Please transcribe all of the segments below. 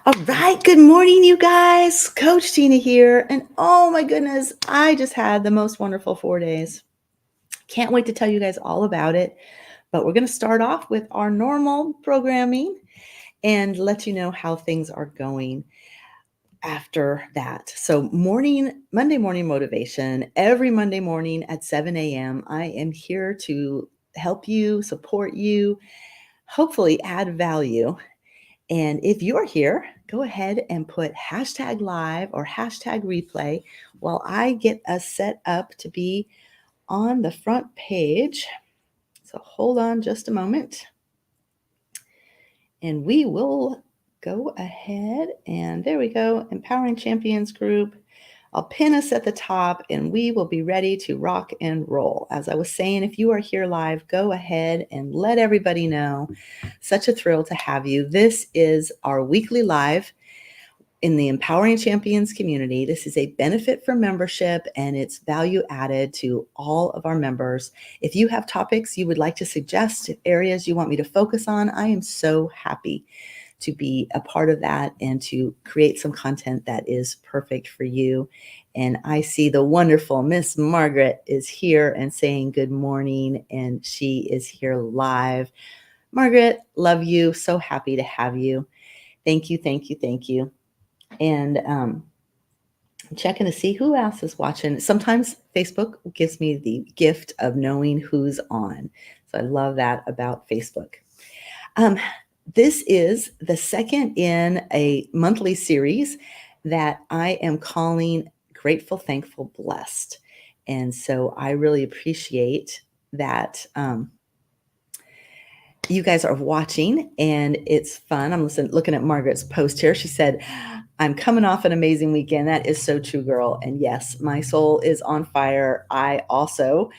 All right, good morning, you guys. Coach Tina here. And oh my goodness, I just had the most wonderful 4 days. Can't wait to tell you guys all about it. But we're going to start off with our normal programming and let you know how things are going after that. So, Monday morning motivation, every Monday morning at 7 a.m., I am here to help you, support you, hopefully add value. And if you're here, go ahead and put hashtag live or hashtag replay while I get us set up to be on the front page. So hold on just a moment and we will go ahead and there we go. Empowering Champions Group. I'll pin us at the top and we will be ready to rock and roll. As I was saying, if you are here live, go ahead and let everybody know. Such a thrill to have you. This is our weekly live in the Empowering Champions community. This is a benefit for membership and it's value added to all of our members. If you have topics you would like to suggest, areas you want me to focus on, I am so happy to be a part of that and to create some content that is perfect for you. And I see the wonderful Miss Margaret is here and saying good morning, and she is here live. Margaret, love you. So happy to have you. Thank you, thank you, thank you. And I'm checking to see who else is watching. Sometimes Facebook gives me the gift of knowing who's on. So I love that about Facebook. This is the second in a monthly series that I am calling Grateful, Thankful, Blessed. And so I really appreciate that you guys are watching and it's fun. I'm looking at Margaret's post here. She said, I'm coming off an amazing weekend. That is so true, girl. And yes, my soul is on fire. I also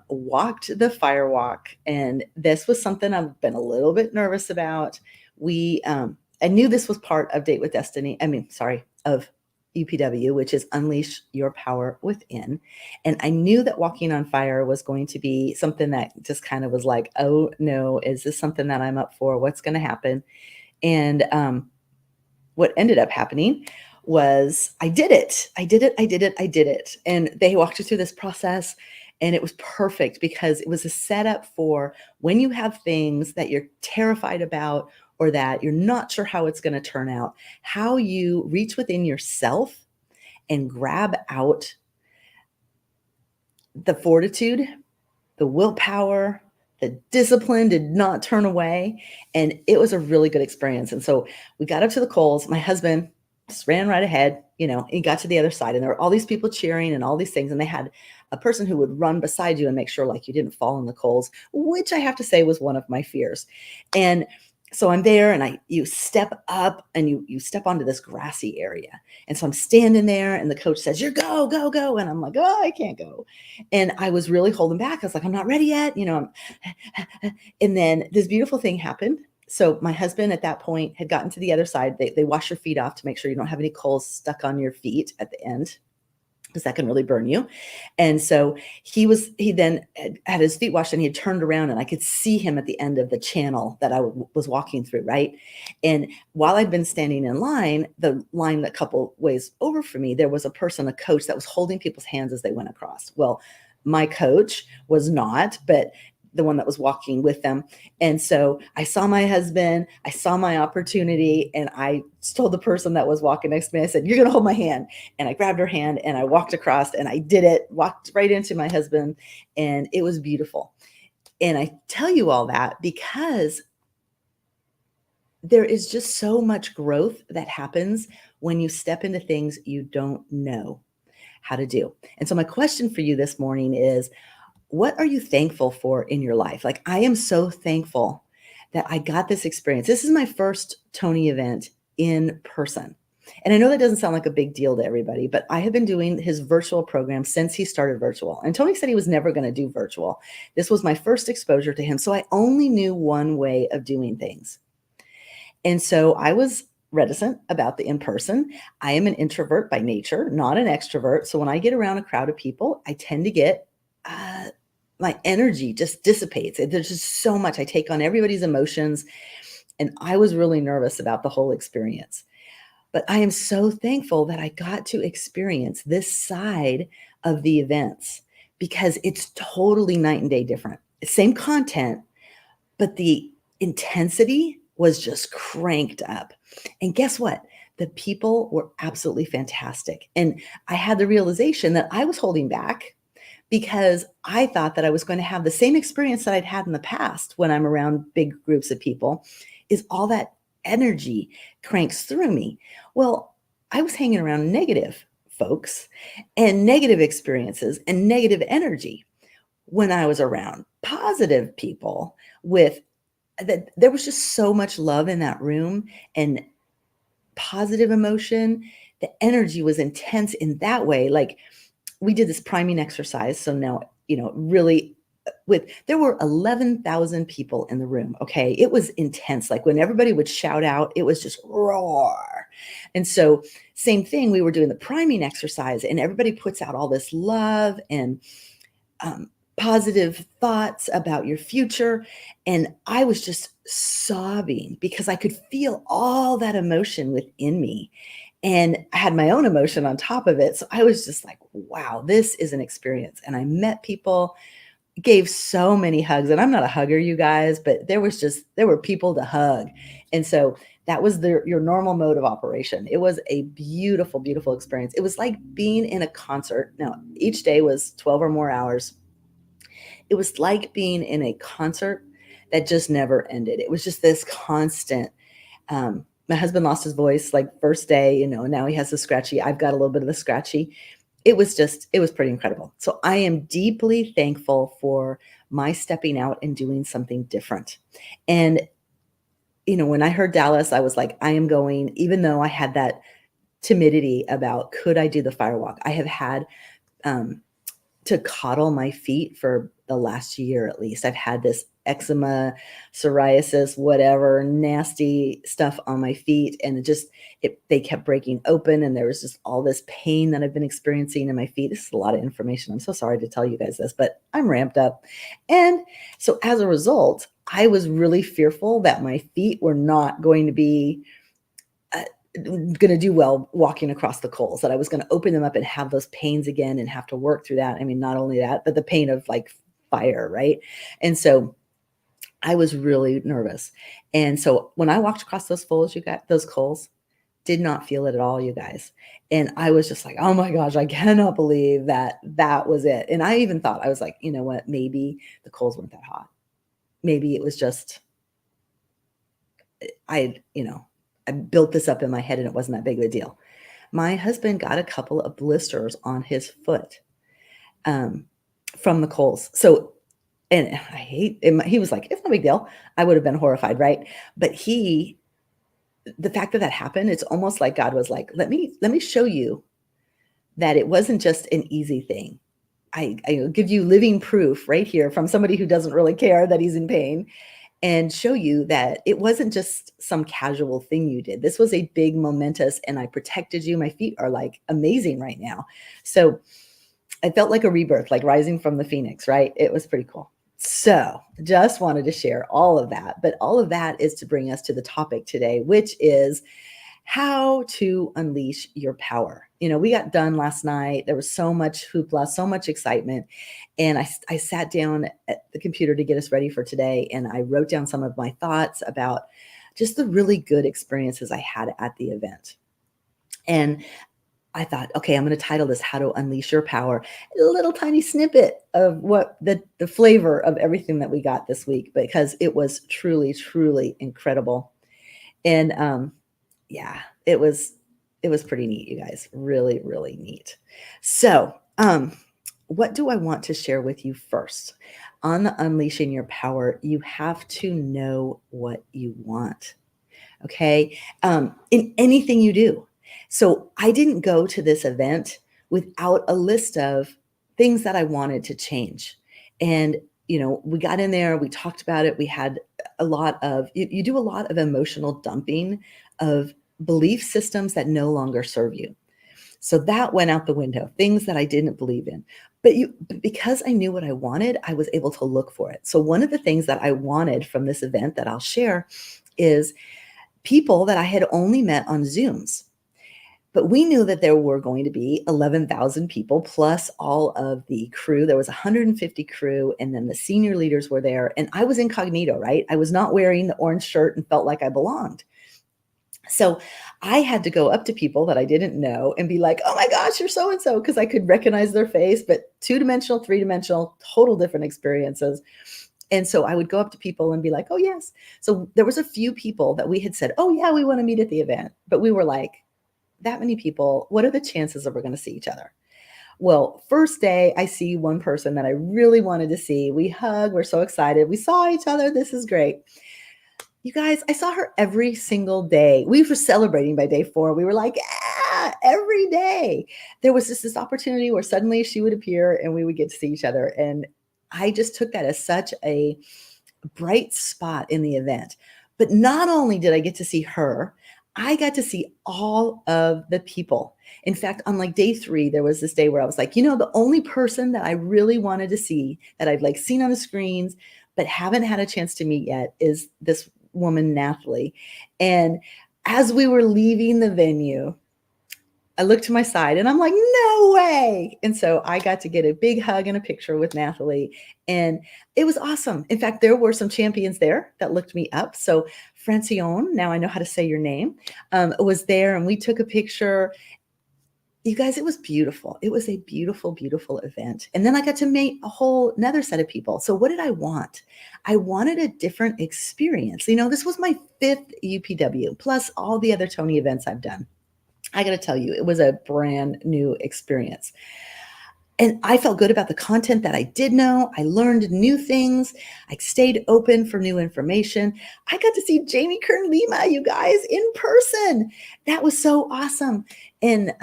walked the fire walk, and this was something I've been a little bit nervous about. I knew this was part of Date with Destiny. Of UPW, which is Unleash Your Power Within. And I knew that walking on fire was going to be something that just kind of was like, oh no, is this something that I'm up for? What's going to happen? And what ended up happening was I did it. And they walked you through this process. And it was perfect because it was a setup for when you have things that you're terrified about or that you're not sure how it's going to turn out, how you reach within yourself and grab out the fortitude, the willpower, the discipline to not turn away. And it was a really good experience. And so we got up to the coals. My husband just ran right ahead, he got to the other side and there were all these people cheering and all these things. And they had a person who would run beside you and make sure like you didn't fall in the coals, which I have to say was one of my fears. And so I'm there and you step up and you step onto this grassy area. And so I'm standing there and the coach says, you're go, go, go. And I'm like, oh, I can't go. And I was really holding back. I was like, I'm not ready yet. And then this beautiful thing happened. So my husband at that point had gotten to the other side. They wash your feet off to make sure you don't have any coals stuck on your feet at the end, because that can really burn you. And so he then had his feet washed and he had turned around and I could see him at the end of the channel that I was walking through, right? And while I'd been standing in line, the line a couple ways over from me, there was a coach that was holding people's hands as they went across. Well, my coach was not, but the one that was walking with them. And so I saw my husband, I saw my opportunity, and I told the person that was walking next to me, I said, you're going to hold my hand. And I grabbed her hand and I walked across and I did it, walked right into my husband, and it was beautiful. And I tell you all that because there is just so much growth that happens when you step into things you don't know how to do. And so my question for you this morning is, what are you thankful for in your life? Like, I am so thankful that I got this experience. This is my first Tony event in person. And I know that doesn't sound like a big deal to everybody, but I have been doing his virtual program since he started virtual. And Tony said he was never going to do virtual. This was my first exposure to him. So I only knew one way of doing things. And so I was reticent about the in-person. I am an introvert by nature, not an extrovert. So when I get around a crowd of people, I tend to get my energy just dissipates. There's just so much. I take on everybody's emotions. And I was really nervous about the whole experience. But I am so thankful that I got to experience this side of the events because it's totally night and day different. Same content, but the intensity was just cranked up. And guess what? The people were absolutely fantastic. And I had the realization that I was holding back because I thought that I was going to have the same experience that I'd had in the past when I'm around big groups of people, is all that energy cranks through me. Well, I was hanging around negative folks and negative experiences and negative energy when I was around positive people with that. There was just so much love in that room and positive emotion. The energy was intense in that way. Like, we did this priming exercise. So now, really, with there were 11,000 people in the room. Okay. It was intense. Like when everybody would shout out, it was just roar. And so, same thing, we were doing the priming exercise, and everybody puts out all this love and positive thoughts about your future. And I was just sobbing because I could feel all that emotion within me. And I had my own emotion on top of it. So I was just like, wow, this is an experience. And I met people, gave so many hugs. And I'm not a hugger, you guys, but there were people to hug. And so that was your normal mode of operation. It was a beautiful, beautiful experience. It was like being in a concert. Now, each day was 12 or more hours. It was like being in a concert that just never ended. It was just this constant. My husband lost his voice like first day, now he has the scratchy. I've got a little bit of the scratchy. It was pretty incredible. So I am deeply thankful for my stepping out and doing something different. And, when I heard Dallas, I was like, I am going, even though I had that timidity about, could I do the firewalk? I have had, to coddle my feet for the last year at least. I've had this eczema, psoriasis, whatever, nasty stuff on my feet. And they kept breaking open. And there was just all this pain that I've been experiencing in my feet. This is a lot of information. I'm so sorry to tell you guys this, but I'm ramped up. And so as a result, I was really fearful that my feet were not going to be going to do well walking across the coals, that I was going to open them up and have those pains again and have to work through that. I mean, not only that, but the pain of like fire, right? And so I was really nervous. And so when I walked across those coals, did not feel it at all, you guys. And I was just like, oh my gosh, I cannot believe that was it. And I even thought, I was like, you know what, maybe the coals weren't that hot. Maybe it was just, I built this up in my head and it wasn't that big of a deal. My husband got a couple of blisters on his foot from the coals. So, and I hate him. He was like, it's no big deal. I would have been horrified, right? But the fact that happened, it's almost like God was like, let me show you that it wasn't just an easy thing. I give you living proof right here from somebody who doesn't really care that he's in pain, and show you that it wasn't just some casual thing you did. This was a big momentous, and I protected you. My feet are like amazing right now. So I felt like a rebirth, like rising from the phoenix, right? It was pretty cool. So just wanted to share all of that. But all of that is to bring us to the topic today, which is how to unleash your power. We got done last night. There was so much hoopla, so much excitement. And I sat down at the computer to get us ready for today. And I wrote down some of my thoughts about just the really good experiences I had at the event. And I thought, okay, I'm going to title this How to Unleash Your Power. A little tiny snippet of what the flavor of everything that we got this week, because it was truly, truly incredible. And yeah, it was pretty neat, you guys. Really, really neat. So, what do I want to share with you first? On the Unleashing Your Power, you have to know what you want. Okay. In anything you do. So I didn't go to this event without a list of things that I wanted to change. And, we got in there, we talked about it. We had a lot of, you do a lot of emotional dumping of belief systems that no longer serve you. So that went out the window, things that I didn't believe in. But because I knew what I wanted, I was able to look for it. So one of the things that I wanted from this event that I'll share is people that I had only met on Zooms. But we knew that there were going to be 11,000 people plus all of the crew. There was 150 crew, and then the senior leaders were there. And I was incognito, right? I was not wearing the orange shirt and felt like I belonged. So I had to go up to people that I didn't know and be like, oh my gosh, you're so and so, because I could recognize their face, but 2-dimensional, 3-dimensional, total different experiences. And so I would go up to people and be like, oh, yes. So there was a few people that we had said, oh, yeah, we want to meet at the event. But we were like, that many people, what are the chances that we're going to see each other? Well, first day, I see one person that I really wanted to see. We hug. We're so excited. We saw each other. This is great. You guys, I saw her every single day. We were celebrating by day 4. We were like, every day. There was just this opportunity where suddenly she would appear and we would get to see each other. And I just took that as such a bright spot in the event. But not only did I get to see her, I got to see all of the people. In fact, on like day 3, there was this day where I was like, the only person that I really wanted to see, that I'd like seen on the screens, but haven't had a chance to meet yet, is this woman, Nathalie. And as we were leaving the venue, I looked to my side and I'm like, no way. And so I got to get a big hug and a picture with Nathalie. And it was awesome. In fact, there were some champions there that looked me up. So Francione, now I know how to say your name, was there, and we took a picture. You guys, it was beautiful. It was a beautiful, beautiful event. And then I got to meet a whole another set of people. So what did I want? I wanted a different experience. This was my 5th UPW, plus all the other Tony events I've done. I got to tell you, it was a brand new experience. And I felt good about the content that I did know. I learned new things. I stayed open for new information. I got to see Jamie Kern Lima, you guys, in person. That was so awesome. And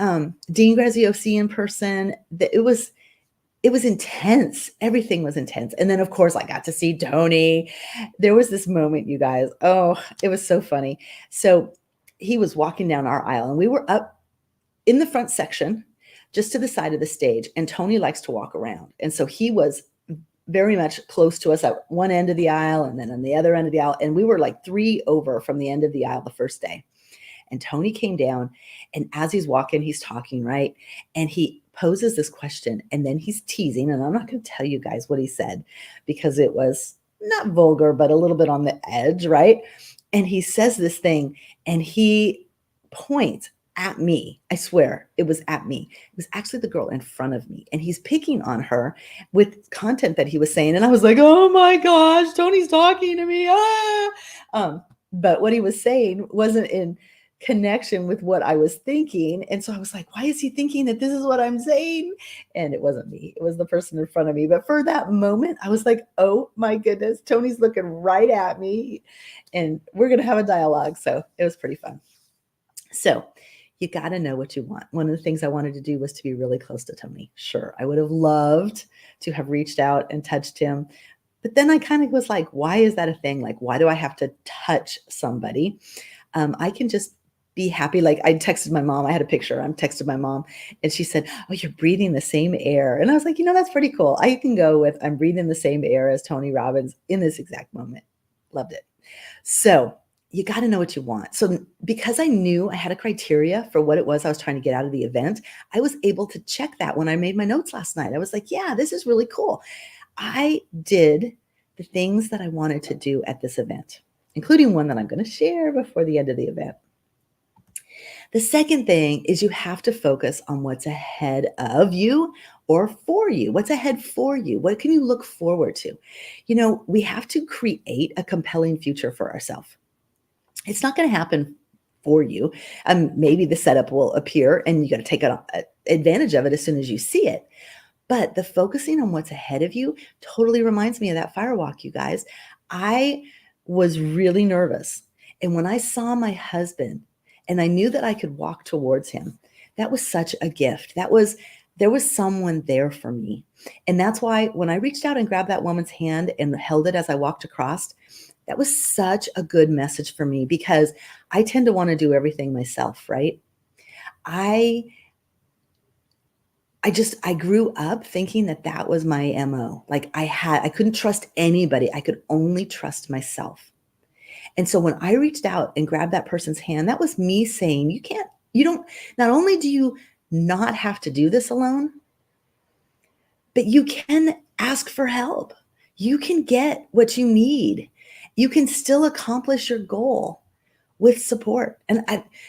Dean Graziosi in person. It was intense. Everything was intense. And then, of course, I got to see Tony. There was this moment, you guys. Oh, it was so funny. So he was walking down our aisle, and we were up in the front section, just to the side of the stage. And Tony likes to walk around. And so he was very much close to us at one end of the aisle and then on the other end of the aisle. And we were like 3 over from the end of the aisle the first day. And Tony came down, and as he's walking, he's talking, right? And he poses this question, and then he's teasing. And I'm not going to tell you guys what he said because it was not vulgar, but a little bit on the edge, right? And he says this thing, and he points at me. I swear it was at me. It was actually the girl in front of me, and he's picking on her with content that he was saying. And I was like, oh my gosh, Tony's talking to me. But what he was saying wasn't in connection with what I was thinking. And so I was like, why is he thinking that this is what I'm saying? And it wasn't me. It was the person in front of me. But for that moment, I was like, oh my goodness, Tony's looking right at me, and we're going to have a dialogue. So it was pretty fun. So you got to know what you want. One of the things I wanted to do was to be really close to Tony. Sure, I would have loved to have reached out and touched him. But then I kind of was like, why is that a thing? Like, why do I have to touch somebody? I can just be happy. Like, I texted my mom. I had a picture. I texted my mom, and she said, oh, you're breathing the same air. And I was like, that's pretty cool. I can go with, I'm breathing the same air as Tony Robbins in this exact moment. Loved it. So you got to know what you want. So because I knew I had a criteria for what it was I was trying to get out of the event, I was able to check that when I made my notes last night. I was like, yeah, this is really cool. I did the things that I wanted to do at this event, including one that I'm going to share before the end of the event. The second thing is you have to focus on what's ahead of you or for you. What's ahead for you? What can you look forward to? We have to create a compelling future for ourselves. It's not going to happen for you. Maybe the setup will appear and you got to take advantage of it as soon as you see it. But the focusing on what's ahead of you totally reminds me of that firewalk, you guys. I was really nervous. And when I saw my husband and I knew that I could walk towards him, that was such a gift. There was someone there for me. And that's why when I reached out and grabbed that woman's hand and held it as I walked across, that was such a good message for me, because I tend to want to do everything myself, right? I grew up thinking that was my MO. Like I couldn't trust anybody. I could only trust myself. And so when I reached out and grabbed that person's hand, that was me saying, you don't, not only do you not have to do this alone, but you can ask for help. You can get what you need. You can still accomplish your goal with support. And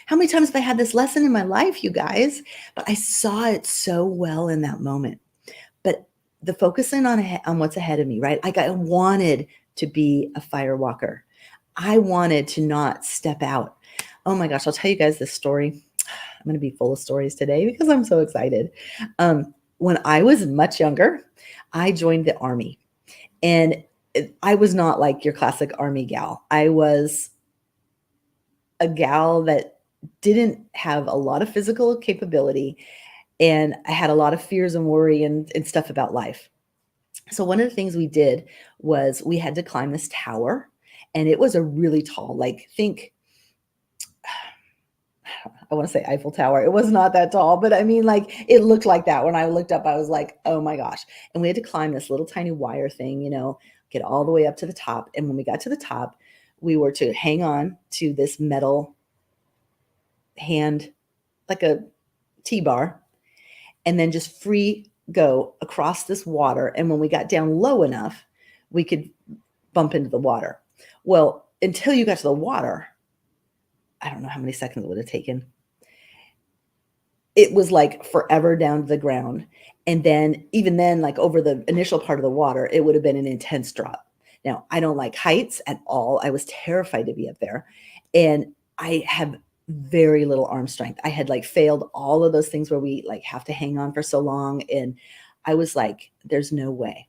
how many times have I had this lesson in my life, you guys? But I saw it so well in that moment. But the focusing on what's ahead of me, right? Like I wanted to be a fire walker. I wanted to not step out. Oh my gosh, I'll tell you guys this story. I'm going to be full of stories today because I'm so excited. When I was much younger, I joined the Army. And I was not like your classic Army gal. I was a gal that didn't have a lot of physical capability, and I had a lot of fears and worry and stuff about life. So one of the things we did was we had to climb this tower, and it was a really tall, like think, I want to say Eiffel Tower. It was not that tall, but I mean, like it looked like that. When I looked up, I was like, oh my gosh. And we had to climb this little tiny wire thing, get all the way up to the top. And when we got to the top, we were to hang on to this metal hand, like a T-bar, and then just free go across this water. And when we got down low enough, we could bump into the water. Well, until you got to the water, I don't know how many seconds it would have taken. It was like forever down to the ground. And then even then, like over the initial part of the water, it would have been an intense drop. Now, I don't like heights at all. I was terrified to be up there. And I have very little arm strength. I had like failed all of those things where we like have to hang on for so long. And I was like, there's no way.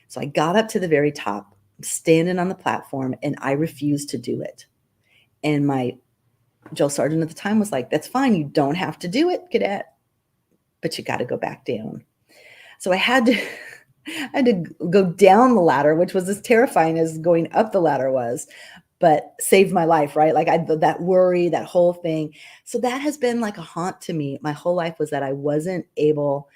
So I got up to the very top, standing on the platform, and I refused to do it. And my Jill Sargent at the time was like, that's fine. You don't have to do it, cadet, but you got to go back down. So I had to go down the ladder, which was as terrifying as going up the ladder was, but saved my life, right? Like that worry, that whole thing. So that has been like a haunt to me. My whole life was that I wasn't able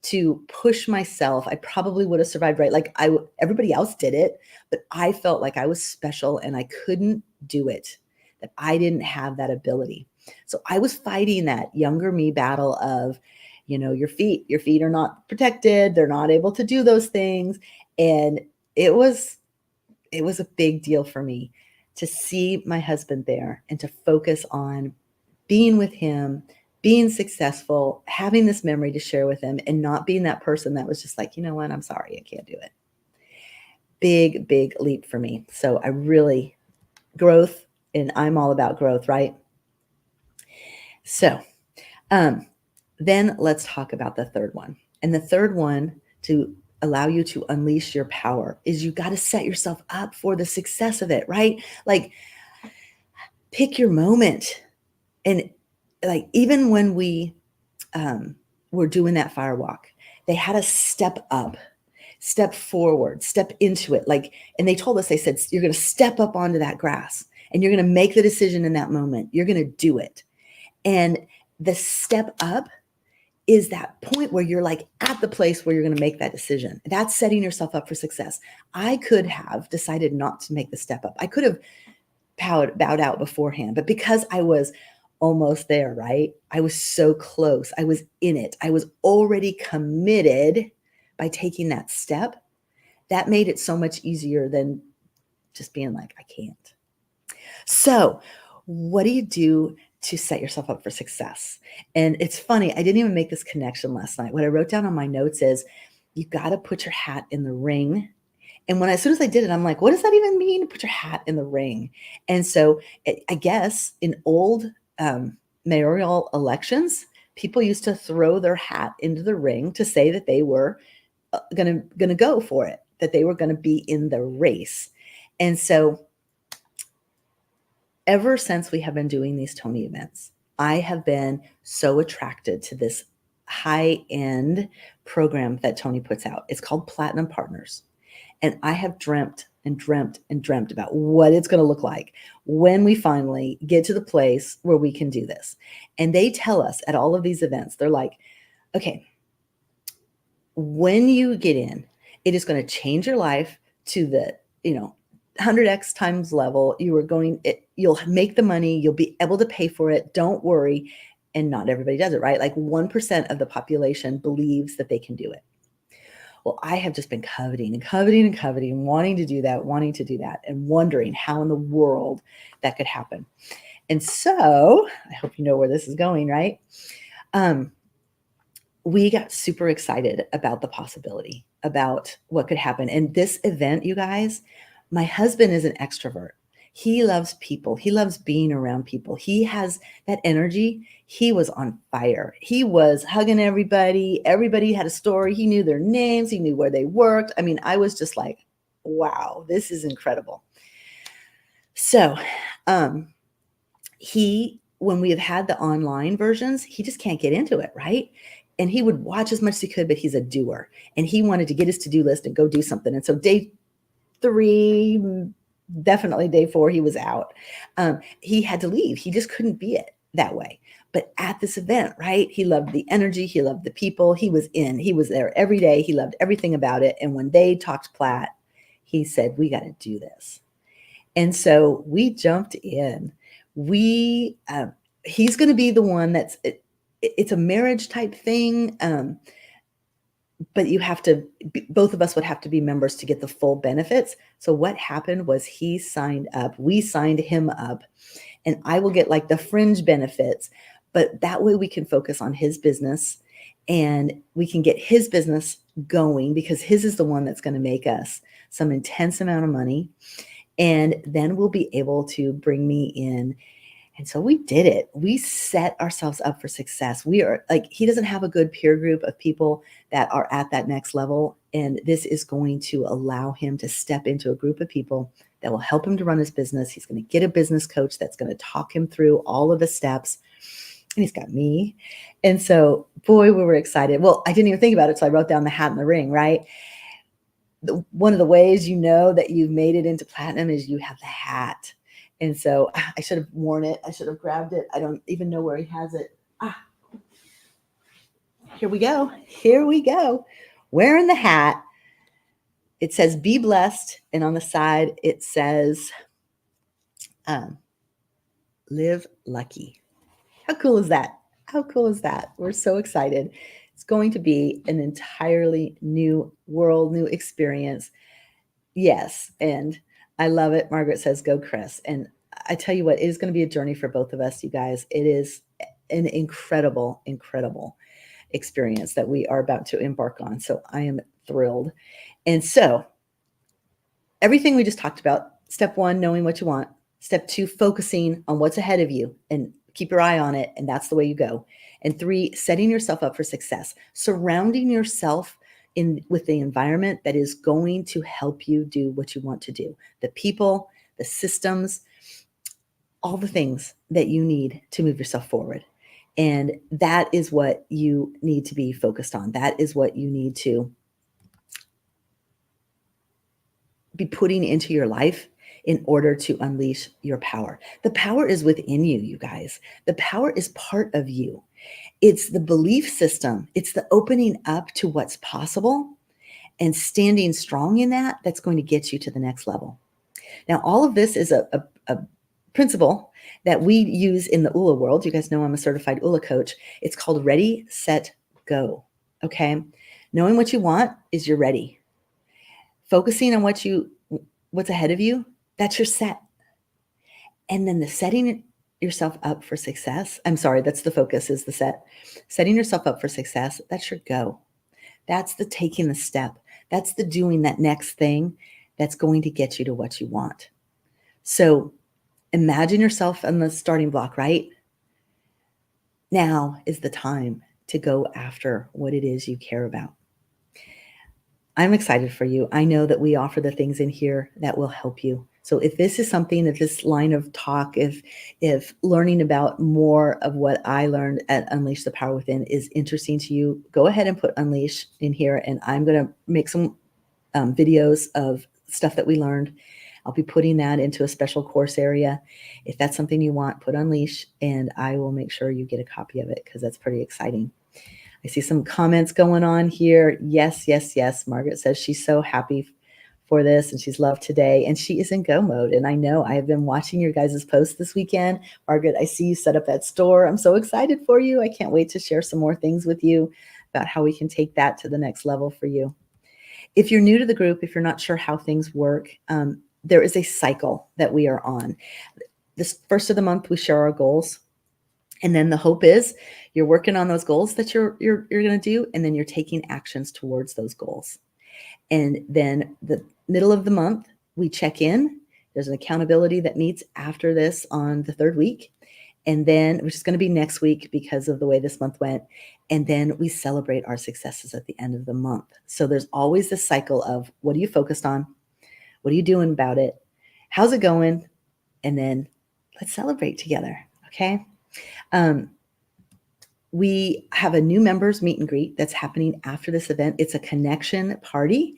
to push myself. I probably would have survived, right? Like everybody else did it, but I felt like I was special and I couldn't do it, that I didn't have that ability. So I was fighting that younger me battle of, your feet are not protected. They're not able to do those things. And it was a big deal for me to see my husband there and to focus on being with him, being successful, having this memory to share with him, and not being that person that was just like, you know what, I'm sorry, I can't do it. Big, big leap for me. So growth, and I'm all about growth, right? So then let's talk about the third one. And the third one to allow you to unleash your power is you got to set yourself up for the success of it, right? Like pick your moment. And like, even when we were doing that fire walk, they had us step up, step forward, step into it. Like, and they told us, they said, you're going to step up onto that grass and you're going to make the decision in that moment. You're going to do it. And the step up is that point where you're like at the place where you're going to make that decision. That's setting yourself up for success. I could have decided not to make the step up. I could have bowed out beforehand, but because I was almost there, right? I was so close. I was in it. I was already committed by taking that step. That made it so much easier than just being like, I can't. So what do you do to set yourself up for success? And it's funny, I didn't even make this connection last night. What I wrote down on my notes is you got to put your hat in the ring. And as soon as I did it, I'm like, what does that even mean to put your hat in the ring? And so I guess in old mayoral elections, people used to throw their hat into the ring to say that they were gonna go for it, that they were going to be in the race. And so ever since we have been doing these Tony events, I have been so attracted to this high-end program that Tony puts out. It's called Platinum Partners. And I have dreamt and dreamt and dreamt about what it's going to look like when we finally get to the place where we can do this. And they tell us at all of these events, they're like, okay, when you get in, it is going to change your life to the 100x times level. You'll make the money, you'll be able to pay for it. Don't worry. And not everybody does it, right? Like 1% of the population believes that they can do it. Well, I have just been coveting and coveting and coveting, wanting to do that, and wondering how in the world that could happen. And so I hope you know where this is going, right? We got super excited about the possibility, about what could happen. And this event, you guys, my husband is an extrovert. He loves people. He loves being around people. He has that energy. He was on fire. He was hugging everybody. Everybody had a story. He knew their names. He knew where they worked. I mean, I was just like, wow, this is incredible. So, when we have had the online versions, he just can't get into it, right? And he would watch as much as he could, but he's a doer. And he wanted to get his to-do list and go do something. And so day 3, definitely day 4, he was out. He had to leave. He just couldn't be it that way. But at this event, right, he loved the energy. He loved the people. He was there every day. He loved everything about it. And when they talked Platt, he said, we got to do this. And so we jumped in. He's going to be the one it's a marriage type thing. But both of us would have to be members to get the full benefits. So what happened was he signed up, we signed him up, and I will get like the fringe benefits, but that way we can focus on his business and we can get his business going, because his is the one that's going to make us some intense amount of money. And then we'll be able to bring me in. And so we did it. We set ourselves up for success. He doesn't have a good peer group of people that are at that next level. And this is going to allow him to step into a group of people that will help him to run his business. He's going to get a business coach that's going to talk him through all of the steps. And he's got me. And so, boy, we were excited. Well, I didn't even think about it. So I wrote down the hat and the ring, right? One of the ways you know that you've made it into platinum is you have the hat. And so I should have worn it. I should have grabbed it. I don't even know where he has it. Here we go. Wearing the hat. It says, be blessed. And on the side, it says, live lucky. How cool is that? We're so excited. It's going to be an entirely new world, new experience. Yes. And I love it. Margaret says, go, Chris. And I tell you what, it is going to be a journey for both of us, you guys. It is an incredible, incredible experience that we are about to embark on. So I am thrilled. And so everything we just talked about, step 1, knowing what you want. Step 2, focusing on what's ahead of you and keep your eye on it. And that's the way you go. And 3, setting yourself up for success, surrounding yourself with the environment that is going to help you do what you want to do. The people, the systems, all the things that you need to move yourself forward. And that is what you need to be focused on. That is what you need to be putting into your life in order to unleash your power. The power is within you, you guys. The power is part of you. It's the belief system. It's the opening up to what's possible and standing strong in that that's going to get you to the next level. Now, all of this is a principle that we use in the ULA world. You guys know I'm a certified ULA coach. It's called ready, set, go. Okay. Knowing what you want is you're ready. Focusing on what's ahead of you, that's your set. And then the setting yourself up for success. I'm sorry, that's the focus, is the set. Setting yourself up for success, that's your go. That's the taking the step. That's the doing that next thing that's going to get you to what you want. So imagine yourself on the starting block, right? Now is the time to go after what it is you care about. I'm excited for you. I know that we offer the things in here that will help you. So if this is something, if this line of talk, if learning about more of what I learned at Unleash the Power Within is interesting to you, go ahead and put Unleash in here, and I'm going to make some videos of stuff that we learned. I'll be putting that into a special course area. If that's something you want, put Unleash, and I will make sure you get a copy of it, because that's pretty exciting. I see some comments going on here. Yes, yes, yes. Margaret says she's so happy for this, and she's loved today, and she is in go mode. And I know I have been watching your guys' posts this weekend. Margaret, I see you set up that store. I'm so excited for you. I can't wait to share some more things with you about how we can take that to the next level for you. If you're new to the group, if you're not sure how things work, there is a cycle that we are on. This first of the month, we share our goals. And then the hope is you're working on those goals that you're going to do, and then you're taking actions towards those goals. And then the middle of the month, we check in. There's an accountability that meets after this on the third week. And then, which is going to be next week because of the way this month went. And then we celebrate our successes at the end of the month. So there's always this cycle of what are you focused on? What are you doing about it? How's it going? And then let's celebrate together. Okay. We have a new members meet and greet that's happening after this event. It's a connection party.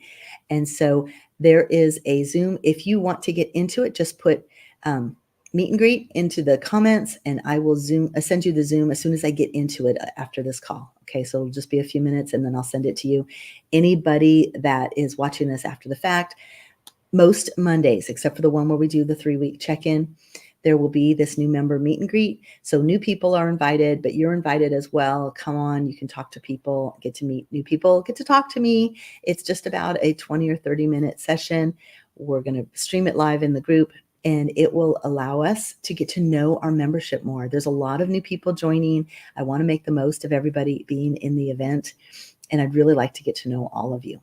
And so there is a Zoom. If you want to get into it, just put meet and greet into the comments, and I will send you the Zoom as soon as I get into it after this call. Okay, so it'll just be a few minutes and then I'll send it to you. Anybody that is watching this after the fact, most Mondays, except for the one where we do the 3-week check-in, there will be this new member meet and greet. So new people are invited, but you're invited as well. Come on, you can talk to people, get to meet new people, get to talk to me. It's just about a 20 or 30-minute session. We're going to stream it live in the group, and it will allow us to get to know our membership more. There's a lot of new people joining. I want to make the most of everybody being in the event, and I'd really like to get to know all of you.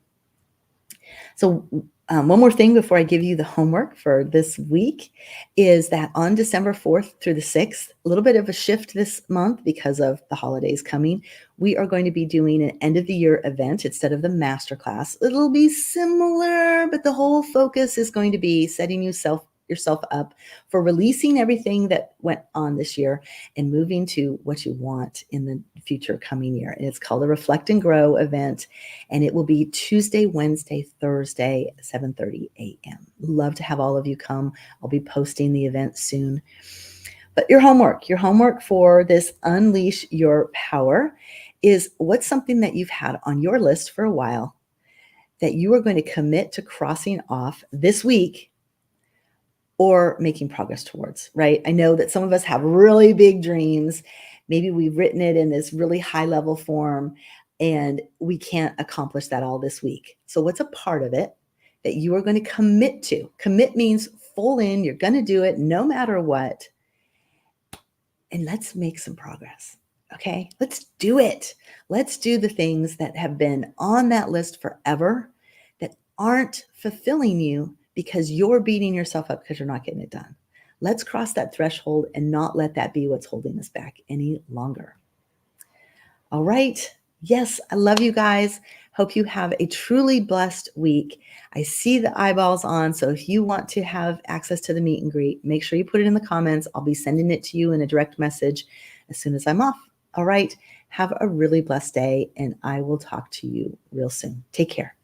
So one more thing before I give you the homework for this week is that on December 4th through the 6th, a little bit of a shift this month because of the holidays coming, we are going to be doing an end of the year event instead of the masterclass. It'll be similar, but the whole focus is going to be setting yourself up for releasing everything that went on this year and moving to what you want in the future coming year. And it's called the Reflect and Grow event. And it will be Tuesday, Wednesday, Thursday, 7:30 a.m. Love to have all of you come. I'll be posting the event soon. But your homework for this Unleash Your Power is what's something that you've had on your list for a while that you are going to commit to crossing off this week or making progress towards, right? I know that some of us have really big dreams. Maybe we've written it in this really high level form and we can't accomplish that all this week. So what's a part of it that you are going to commit to? Commit means full in, you're going to do it no matter what. And let's make some progress. Okay, let's do it. Let's do the things that have been on that list forever that aren't fulfilling you because you're beating yourself up because you're not getting it done. Let's cross that threshold and not let that be what's holding us back any longer. All right. Yes, I love you guys. Hope you have a truly blessed week. I see the eyeballs on, so if you want to have access to the meet and greet, make sure you put it in the comments. I'll be sending it to you in a direct message as soon as I'm off. All right. Have a really blessed day, and I will talk to you real soon. Take care.